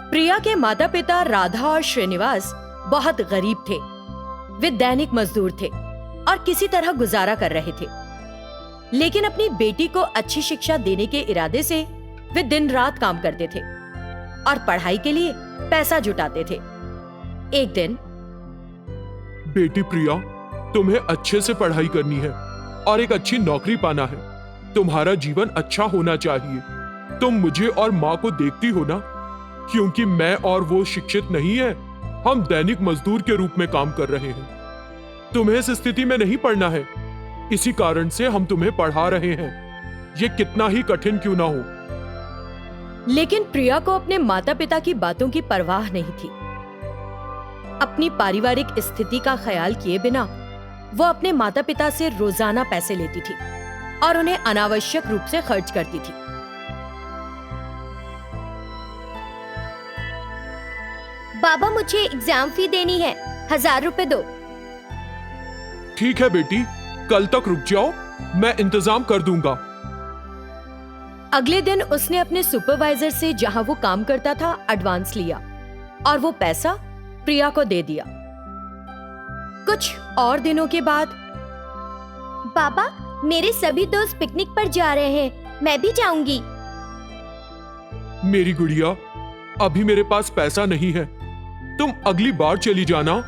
प्रिया के माता पिता राधा और श्रीनिवास बहुत गरीब थे। वे दैनिक मजदूर थे और किसी तरह गुजारा कर रहे थे, लेकिन अपनी बेटी को अच्छी शिक्षा देने के इरादे से वे दिन रात काम करते थे और पढ़ाई के लिए पैसा जुटाते थे। एक दिन, बेटी प्रिया, तुम्हें अच्छे से पढ़ाई करनी है और एक अच्छी नौकरी पाना है। तुम्हारा जीवन अच्छा होना चाहिए। तुम मुझे और माँ को देखती हो ना, क्योंकि मैं और वो शिक्षित नहीं है। हम दैनिक मजदूर के रूप में काम कर रहे हैं। तुम्हें इस स्थिति में नहीं पढ़ना है, इसी कारण से हम तुम्हें पढ़ा रहे हैं, ये कितना ही कठिन क्यों ना हो। लेकिन प्रिया को अपने माता पिता की बातों की परवाह नहीं थी। अपनी पारिवारिक स्थिति का ख्याल किए बिना वो अपने माता पिता से रोजाना पैसे लेती थी और उन्हें अनावश्यक रूप से खर्च करती थी। बाबा, मुझे एग्जाम फी देनी है, 1000 रुपए दो। ठीक है बेटी, कल तक रुक जाओ, मैं इंतजाम कर दूंगा। अगले दिन उसने अपने सुपरवाइजर से जहां वो काम करता था एडवांस लिया और वो पैसा प्रिया को दे दिया। कुछ और दिनों के बाद, बाबा, मेरे सभी दोस्त पिकनिक पर जा रहे हैं, मैं भी जाऊंगी। मेरी गुड़िया, अभी मेरे पास पैसा नहीं है, तुम अगली बार चली जाना।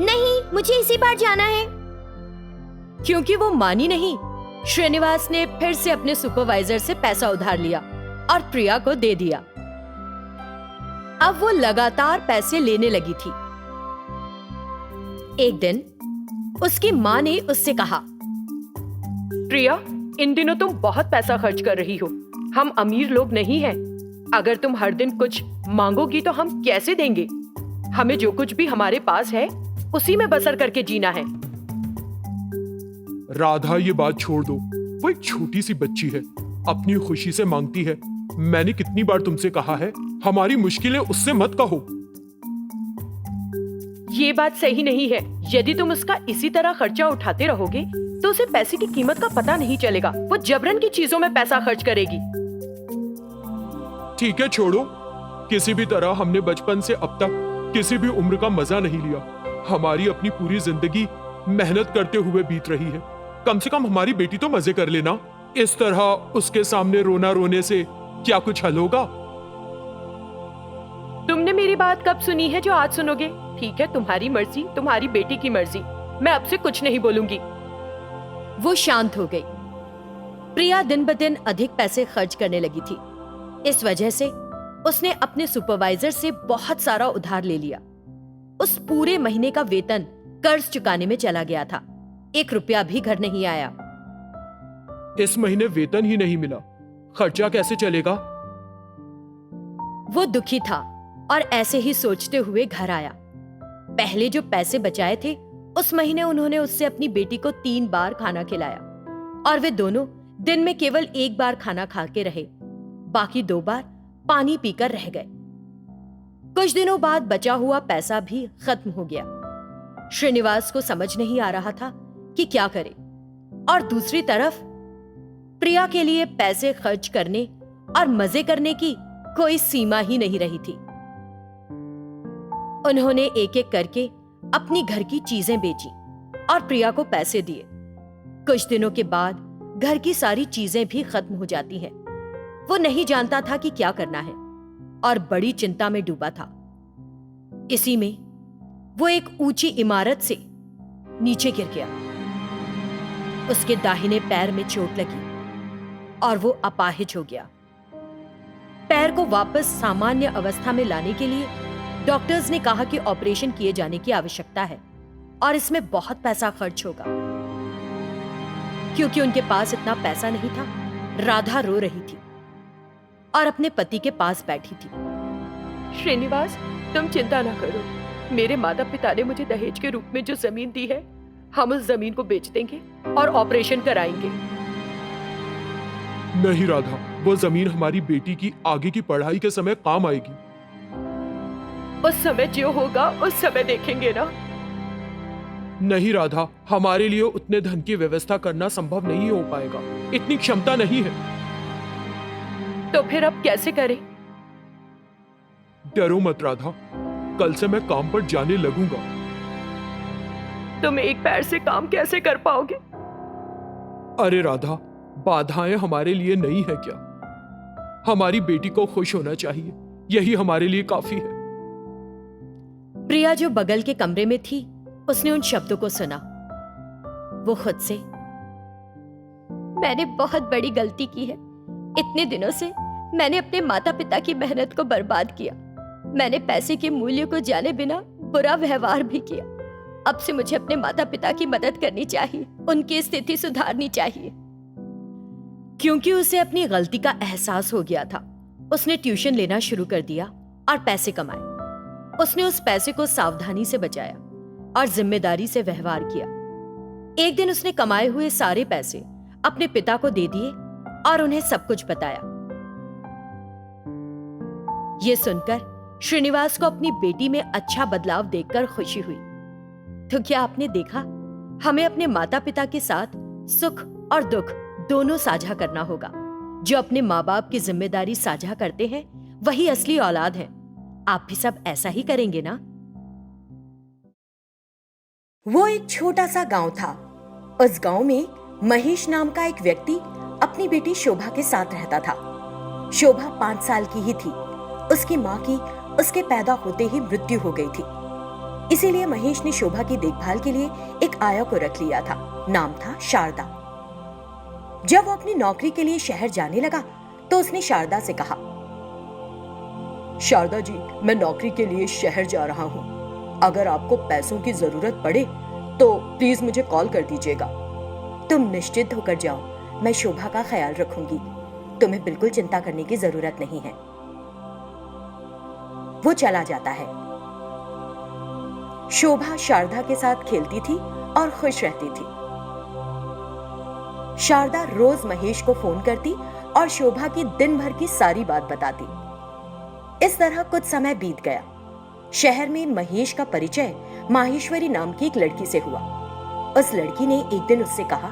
नहीं, मुझे इसी बार जाना है। क्योंकि वो मानी नहीं, श्रीनिवास ने फिर से अपने सुपरवाइजर से पैसा उधार लिया और प्रिया को दे दिया। अब वो लगातार पैसे लेने लगी थी। एक दिन उसकी माँ ने उससे कहा, प्रिया, इन दिनों तुम बहुत पैसा खर्च कर रही हो। हम अमीर लोग नहीं हैं। अगर तुम हर दिन कुछ मांगोगी तो हम कैसे देंगे? हमें जो कुछ भी हमारे पास है उसी में बसर करके जीना है। राधा, ये बात छोड़ दो, वो एक छोटी सी बच्ची है, अपनी खुशी से मांगती है। मैंने कितनी बार तुमसे कहा है, हमारी मुश्किलें उससे मत कहो। ये बात सही नहीं है। यदि तुम उसका इसी तरह खर्चा उठाते रहोगे तो उसे पैसे की कीमत का पता नहीं चलेगा। वो जबरन की चीजों में पैसा खर्च करेगी। ठीक है, छोड़ो। किसी भी तरह हमने बचपन से अब तक किसी भी उम्र का मजा नहीं लिया। हमारी अपनी पूरी जिंदगी मेहनत करते हुए बीत रही है। कम से कम हमारी बेटी तो मजे कर लेना। इस तरह उसके सामने रोना रोने से क्या कुछ हल होगा? तुमने मेरी बात कब सुनी है जो आज सुनोगे? ठीक है, तुम्हारी मर्जी, तुम्हारी बेटी की मर्जी। मैं अब से कुछ नहीं बोलूंगी। वो शांत हो गई। प्रिया दिन ब दिन अधिक पैसे खर्च करने लगी थी। इस वजह से उसने अपने सुपरवाइजर से बहुत सारा उधार ले लिया। उस पूरे महीने का वेतन कर्ज चुकाने में चला गया था। 1 रुपया भी घर नहीं आया। इस महीने वेतन ही नहीं मिला, खर्चा कैसे चलेगा? वो दुखी था और ऐसे ही सोचते हुए घर आया। पहले जो पैसे बचाए थे, उस महीने उन्होंने उससे अपनी बेटी को 3 बार खाना खिलाया और वे दोनों दिन में केवल 1 बार खाना खा के रहे। बाकी 2 बार पानी पीकर रह गए। कुछ दिनों बाद बचा हुआ पैसा भी खत्म हो गया। श्रीनिवास को समझ नहीं आ रहा था कि क्या करे, और दूसरी तरफ प्रिया के लिए पैसे खर्च करने और मजे करने की कोई सीमा ही नहीं रही थी। उन्होंने एक एक करके अपनी घर की चीजें बेची और प्रिया को पैसे दिए। कुछ दिनों के बाद घर की सारी चीजें भी खत्म हो जाती हैं। वो नहीं जानता था कि क्या करना है और बड़ी चिंता में डूबा था। इसी में वो एक ऊंची इमारत से नीचे गिर गया। उसके दाहिने पैर में चोट लगी और वो अपाहिज हो गया। पैर को वापस सामान्य अवस्था में लाने के लिए डॉक्टर्स ने कहा कि ऑपरेशन किए जाने की आवश्यकता है और इसमें बहुत पैसा खर्च होगा। क्योंकि उनके पास इतना पैसा नहीं था, राधा रो रही थी और अपने पति के पास बैठी थी। श्रीनिवास, तुम चिंता ना करो। मेरे माता पिता ने मुझे दहेज के रूप में जो जमीन दी है, हम उस जमीन को बेच देंगे और ऑपरेशन कराएंगे। नहीं राधा, वो जमीन हमारी बेटी की आगे की पढ़ाई के समय काम आएगी। उस समय जो होगा उस समय देखेंगे ना। नहीं राधा, हमारे लिए उतने धन की व्यवस्था करना संभव नहीं हो पाएगा, इतनी क्षमता नहीं है। तो फिर अब कैसे करें? डरो मत राधा, कल से मैं काम पर जाने लगूंगा। तुम एक पैर से काम कैसे कर पाओगे? अरे राधा, बाधाएं हमारे लिए नहीं है क्या? हमारी बेटी को खुश होना चाहिए, यही हमारे लिए काफी है। प्रिया जो बगल के कमरे में थी, उसने उन शब्दों को सुना। वो खुद से, मैंने बहुत बड़ी गलती की है। इतने दिनों से मैंने अपने माता पिता की मेहनत को बर्बाद किया। मैंने पैसे के मूल्य को जाने बिना बुरा व्यवहार भी किया। अब से मुझे अपने माता पिता की मदद करनी चाहिए, उनकी स्थिति सुधारनी चाहिए। क्योंकि उसे अपनी गलती का एहसास हो गया था, उसने ट्यूशन लेना शुरू कर दिया और पैसे कमाए। उसने उस पैसे को सावधानी से बचाया और जिम्मेदारी से व्यवहार किया। एक दिन उसने कमाए हुए सारे पैसे अपने पिता को दे दिए और उन्हें सब कुछ बताया। यह सुनकर श्रीनिवास को अपनी बेटी में अच्छा बदलाव देखकर खुशी हुई। तो क्या आपने देखा, हमें अपने माता पिता के साथ सुख और दुख दोनों साझा करना होगा। जो अपने माँ बाप की जिम्मेदारी साझा करते हैं, वही असली औलाद है। आप भी सब ऐसा ही करेंगे ना? वो एक छोटा सा गांव था। उस गांव में महेश नाम का एक व्यक्ति अपनी बेटी शोभा के साथ रहता था। शोभा 5 साल की ही थी। उसकी माँ की उसके पैदा होते ही मृत्यु हो गई थी। इसीलिए महेश ने शोभा की देखभाल के लिए एक आया को रख लिया था। नाम था शारदा। जब वो अपनी नौकरी के लिए शहर जाने लगा तो उसने शारदा से कहा, शारदा जी, मैं नौकरी के लिए शहर जा रहा हूँ। अगर आपको पैसों की जरूरत पड़े तो प्लीज मुझे कॉल कर दीजिएगा। तुम निश्चिंत होकर जाओ, मैं शोभा का ख्याल रखूंगी। तुम्हें बिल्कुल चिंता करने की जरूरत नहीं है। वो चला जाता है। शोभा शारदा के साथ खेलती थी और खुश रहती थी। शारदा रोज महेश को फोन करती और शोभा की दिन भर की सारी बात बताती। इस तरह कुछ समय बीत गया। शहर में महेश का परिचय माहेश्वरी नाम की एक लड़की से हुआ। उस लड़की ने एक दिन उससे कहा,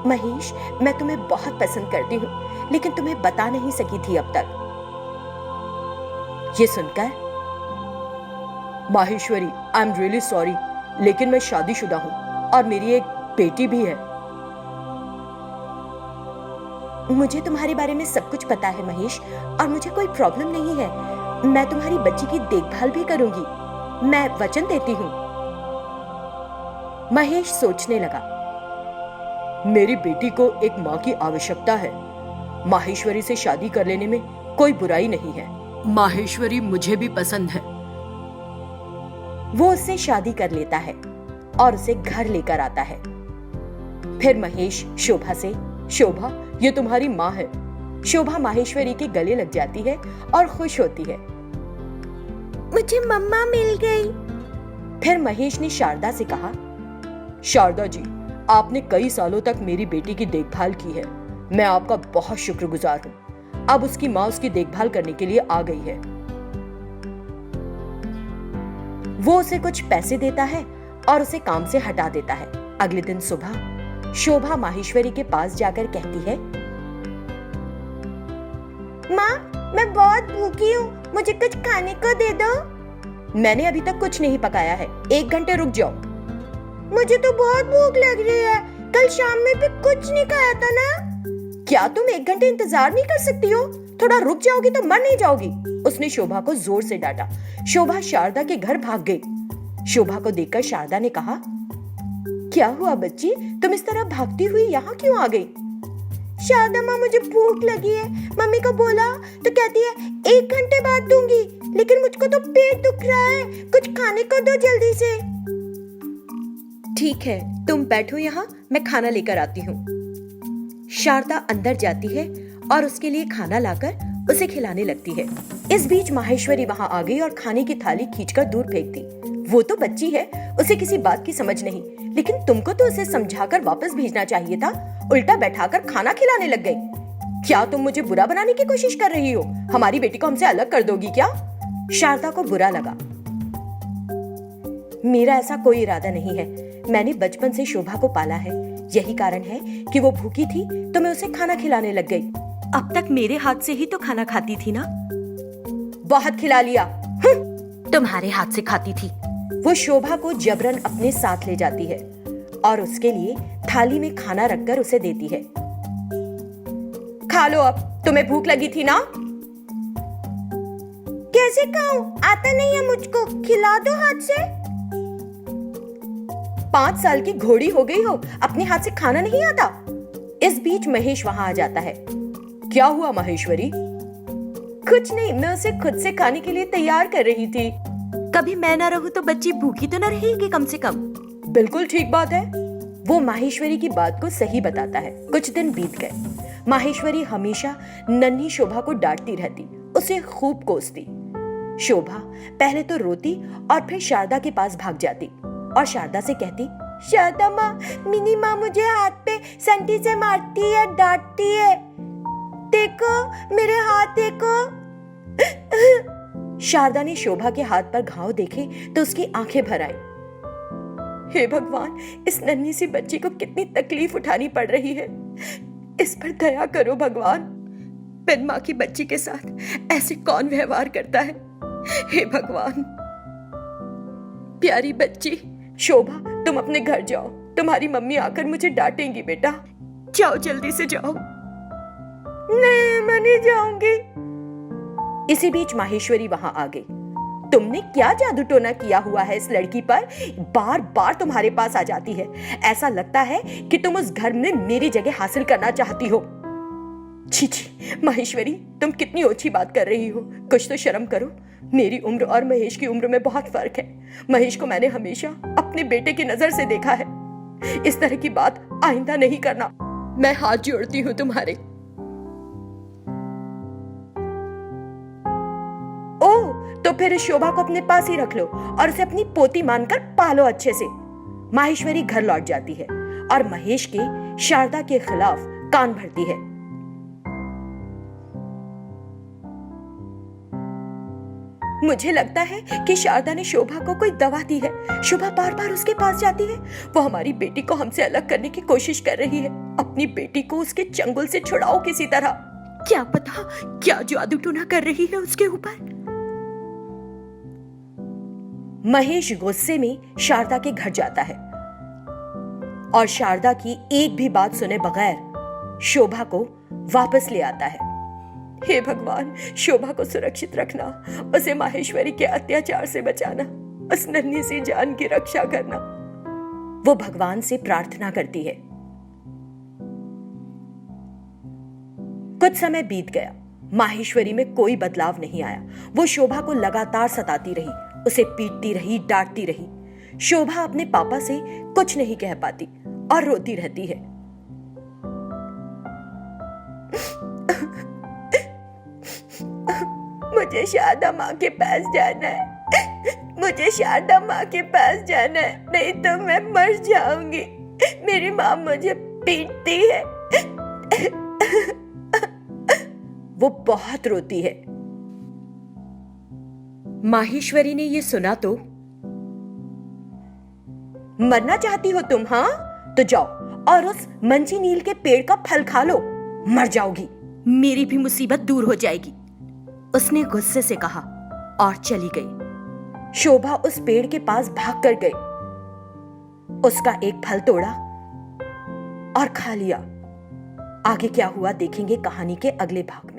महेश, मैं तुम्हें बहुत पसंद करती हूँ, लेकिन तुम्हें बता नहीं सकी थी अब तक। ये सुनकर, Maheshwari, I am really sorry, लेकिन मैं शादीशुदा हूँ और मेरी एक बेटी भी है। मुझे तुम्हारे बारे में सब कुछ पता है महेश, और मुझे कोई प्रॉब्लम नहीं है। मैं तुम्हारी बच्ची की देखभाल भी करूंगी, मैं वचन देती हूँ। महेश सोचने लगा, मेरी बेटी को एक माँ की आवश्यकता है। माहेश्वरी से शादी कर लेने में कोई बुराई नहीं है। माहेश्वरी मुझे भी पसंद है। वो उससे शादी कर लेता है और उसे घर लेकर आता है। फिर महेश शोभा से, शोभा, ये तुम्हारी माँ है। शोभा माहेश्वरी के गले लग जाती है और खुश होती है। मुझे मम्मा मिल गई। फिर महेश ने शारदा से कहा, शारदा जी, आपने कई सालों तक मेरी बेटी की देखभाल की है। मैं आपका बहुत शुक्रगुजार हूँ। अब उसकी माँ उसकी देखभाल करने के लिए आ गई है। वो उसे कुछ पैसे देता है और उसे काम से हटा देता है। अगले दिन सुबह शोभा माहेश्वरी के पास जाकर कहती है, माँ, मैं बहुत भूखी हूँ, मुझे कुछ खाने को दे दो। मैंने अभी तक कुछ नहीं पकाया है, 1 घंटे रुक जाओ। मुझे तो बहुत भूख लग रही है, कल शाम में भी कुछ नहीं खाया था ना। क्या तुम 1 घंटे इंतजार नहीं कर सकती हो? थोड़ा रुक जाओगी तो मर नहीं जाओगी। उसने शोभा को जोर से डांटा। शोभा शारदा के घर भाग गई। शोभा को देखकर शारदा ने कहा, क्या हुआ बच्ची, तुम इस तरह भागती हुई यहाँ क्यों आ गई? शारदा माँ, मुझे भूख लगी है। मम्मी को बोला तो कहती है 1 घंटे बाद दूंगी, लेकिन मुझको तो पेट दुख रहा है, कुछ खाने को दो जल्दी से। ठीक है, तुम बैठो यहाँ, मैं खाना लेकर आती हूँ। शारदा अंदर जाती है और उसके लिए खाना लाकर उसे खिलाने लगती है। इस बीच माहेश्वरी वहां आ गई और खाने की थाली खींचकर दूर फेंक दी। वो तो बच्ची है, उसे किसी बात की समझ नहीं, लेकिन तुमको तो उसे समझाकर वापस भेजना चाहिए था। उल्टा बैठाकर खाना खिलाने लग गई। क्या तुम मुझे बुरा बनाने की कोशिश कर रही हो? हमारी बेटी को हमसे अलग कर दोगी क्या? शारदा को बुरा लगा। मेरा ऐसा कोई इरादा नहीं है। मैंने बचपन से शोभा को पाला है। यही कारण है कि वो भूखी थी तो मैं उसे खाना खिलाने लग गई। अब तक मेरे हाथ से ही तो खाना खाती थी ना। बहुत खिला लिया, तुम्हारे हाथ से खाती थी। वो शोभा को जबरन अपने साथ ले जाती है और उसके लिए थाली में खाना रखकर उसे देती है। खा लो, अब तुम्हें भूख लगी थी ना। कैसे खाऊं? आता नहीं है मुझको, खिला दो हाथ से। 5 साल की घोड़ी हो गई हो, अपने हाथ से खाना नहीं आता। इस बीच महेश वहां आ जाता है। क्या हुआ महेश्वरी? कुछ नहीं, मैं उसे खुद से खाने के लिए तैयार कर रही थी। कभी मैं ना रहूं तो बच्ची भूखी तो ना रहेगी कम से कम। बिल्कुल ठीक बात है। वो माहेश्वरी की बात को सही बताता है। कुछ दिन बीत गए। माहेश्वरी हमेशा नन्ही शोभा को डांटती रहती, उसे खूब कोसती। शोभा पहले तो रोती और फिर शारदा के पास भाग जाती और शारदा से कहती, शारदा माँ, मिनी माँ मुझे हाथ पे संटी से मारती है, डांटती है। देखो मेरे हाथ देखो। शारदा ने शोभा के हाथ पर घाव देखे तो उसकी आंखें भर आई। हे भगवान, इस नन्ही सी बच्ची को कितनी तकलीफ उठानी पड़ रही है। इस पर दया करो भगवान। बिन माँ की बच्ची के साथ ऐसे कौन व्यवहार करता है? हे भगवान। प्यारी बच्ची शोभा, तुम अपने घर जाओ, तुम्हारी मम्मी आकर मुझे डांटेंगी। बेटा जाओ, जल्दी से जाओ। नहीं, मैं नहीं जाऊंगी। इसी बीच माहेश्वरी वहां आ गई। तुमने क्या जादू टोना किया हुआ है इस लड़की पर? बार बार तुम्हारे पास आ जाती है। ऐसा लगता है कि तुम उस घर में मेरी जगह हासिल करना चाहती हो। छी छी माहेश्वरी, तुम कितनी ओछी बात कर रही हो। कुछ तो शर्म करो। मेरी उम्र और महेश की उम्र में बहुत फर्क है। महेश को मैंने हमेशा अपने बेटे की नजर से देखा है। इस तरह की बात आइंदा नहीं करना। मैं हाथ जोड़ती हूँ तुम्हारे। तो फिर शोभा को अपने पास ही रख लो और उसे अपनी पोती मानकर पालो अच्छे से। माहेश्वरी घर लौट जाती है और महेश के शारदा के खिलाफ कान भरती है। मुझे लगता है कि शारदा ने शोभा को कोई दवा दी है। शोभा बार बार उसके पास जाती है। वो हमारी बेटी को हमसे अलग करने की कोशिश कर रही है। अपनी बेटी को उसके चंगुल से छुड़ाओ किसी तरह। क्या पता क्या जादू टोना कर रही है उसके ऊपर। महेश गुस्से में शारदा के घर जाता है और शारदा की एक भी बात सुने बगैर शोभा को वापस ले आता है। हे भगवान, शोभा को सुरक्षित रखना, उसे माहेश्वरी के अत्याचार से बचाना, उस नन्ही सी जान की रक्षा करना। वो भगवान से प्रार्थना करती है। कुछ समय बीत गया। माहेश्वरी में कोई बदलाव नहीं आया। वो शोभा को लगातार सताती रही, उसे पीटती रही, डांटती रही। शोभा अपने पापा से कुछ नहीं कह पाती और रोती रहती है। मुझे शारदा माँ के पास जाना है। मुझे शारदा माँ के पास जाना है, नहीं तो मैं मर जाऊंगी। मेरी माँ मुझे पीटती है। वो बहुत रोती है। माहेश्वरी ने ये सुना तो, मरना चाहती हो तुम? हाँ, तो जाओ और उस मंची नील के पेड़ का फल खा लो, मर जाओगी। मेरी भी मुसीबत दूर हो जाएगी, उसने गुस्से से कहा और चली गई। शोभा उस पेड़ के पास भाग कर गई, उसका एक फल तोड़ा और खा लिया। आगे क्या हुआ देखेंगे कहानी के अगले भाग में।